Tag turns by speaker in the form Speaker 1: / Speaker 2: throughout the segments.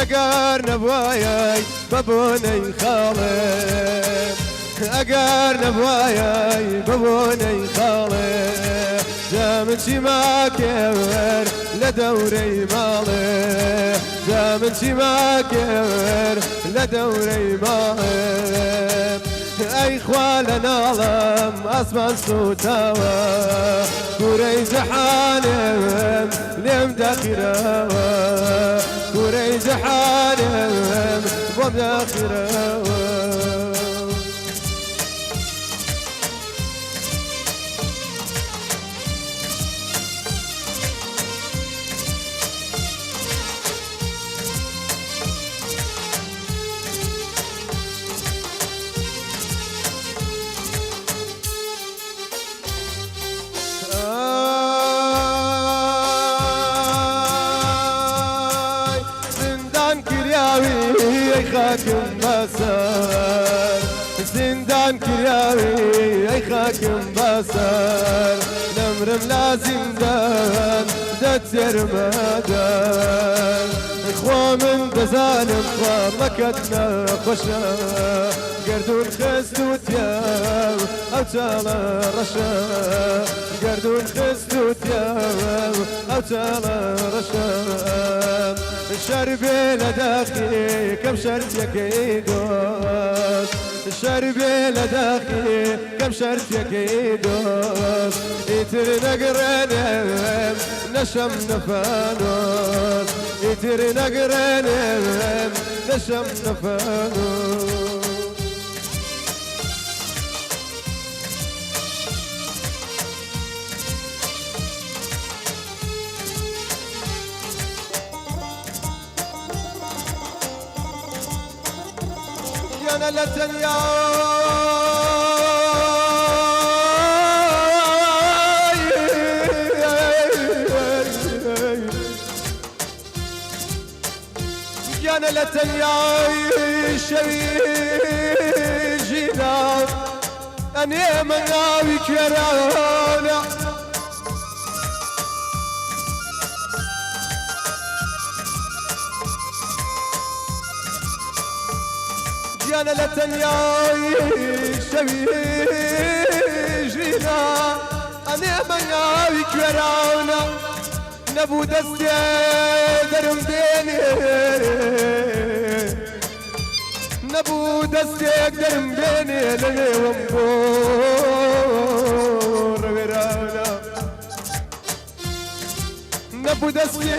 Speaker 1: ئەگەر نەبوایە بەبوونەی خاڵێ ئەگەر نەبوایە بەبوونەی خاڵێ جامن چی ماکێوەر لە دەورەی ماڵێ جامن چی ماکێوەر لە دەورەی ماڵێ ئەی خوا لە ناڵم ئاسمان سوتاوە کوورەی جەحانێم لێم داخیرەوە کوورەی جەحانێم بۆم داخیرەوە خاكم بسر زندان كراوي اي خاكم بسر نمرم لا زندان دتر مدار اخوة من دزانم مكتنا خشا قردون خستوت يا او تالا رشا قردون خستوت يا او تالا رشا شربي لداخي كم شرط يكيدوس شربي لداخي كم شرط يكيدوس يتر نقرنم نشم نفانوس يتر نقرنم نشم نفانوس أنا لا تنيا أنا لا تنيا شوي جينا أنا من ناوي كرانا أنا لا تنياي شوي جينا أنا مناوي كراونا نبو دستي درم ديني نبو دستي درم ديني للي ومبور وراونا نبو دستي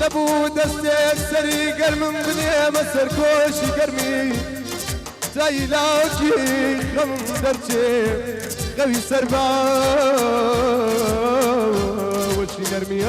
Speaker 1: نبو دستك سري قرم بني مسر كوشي قرمي تايلاكي خم درجي قوي سربا وشي نرمي